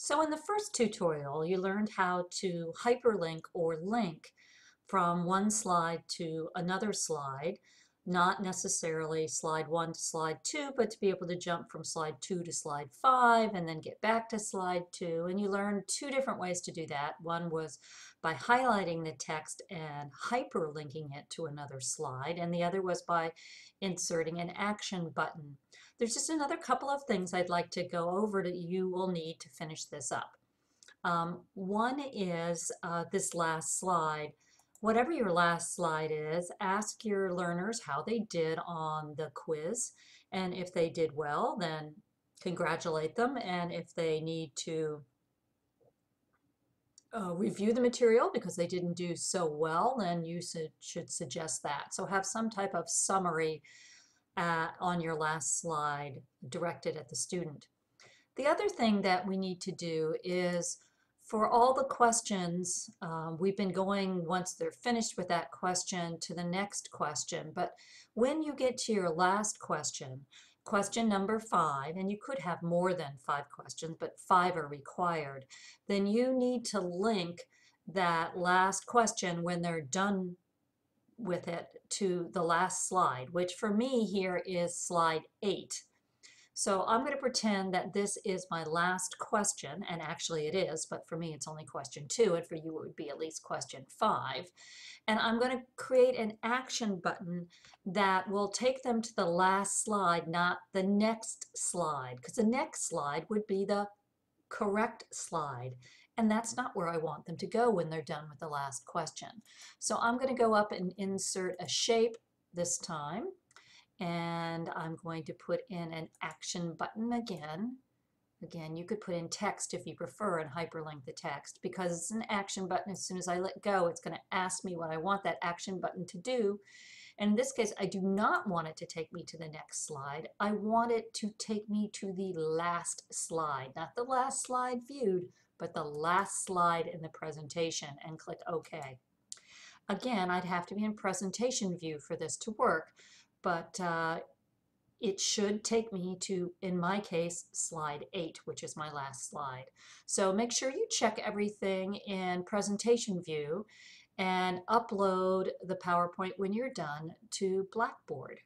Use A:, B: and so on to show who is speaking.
A: So in the first tutorial, you learned how to hyperlink or link from one slide to another slide, not necessarily slide 1 to slide 2, but to be able to jump from slide 2 to slide 5 and then get back to slide 2. And you learned two different ways to do that. One was by highlighting the text and hyperlinking it to another slide, and the other was by inserting an action button. There's just another couple of things I'd like to go over that you will need to finish this up. One is this last slide. Whatever your last slide is, ask your learners how they did on the quiz. And if they did well, then congratulate them. And if they need to review the material because they didn't do so well, then you should suggest that. So have some type of summary on your last slide directed at the student. The other thing that we need to do is for all the questions, we've been going once they're finished with that question to the next question, but when you get to your last question, question number 5, and you could have more than 5 questions, but 5 are required, then you need to link that last question when they're done with it to the last slide, which for me here is slide 8. So I'm going to pretend that this is my last question, and actually it is, but for me it's only question 2, and for you it would be at least question 5. And I'm going to create an action button that will take them to the last slide, not the next slide, because the next slide would be the correct slide. And that's not where I want them to go when they're done with the last question. So I'm going to go up and insert a shape this time. And I'm going to put in an action button again. Again, you could put in text if you prefer and hyperlink the text. Because it's an action button, as soon as I let go, it's going to ask me what I want that action button to do. And in this case, I do not want it to take me to the next slide. I want it to take me to the last slide. Not the last slide viewed, but the last slide in the presentation, and click OK. Again, I'd have to be in presentation view for this to work, but it should take me to, in my case, slide 8, which is my last slide. So make sure you check everything in presentation view and upload the PowerPoint when you're done to Blackboard.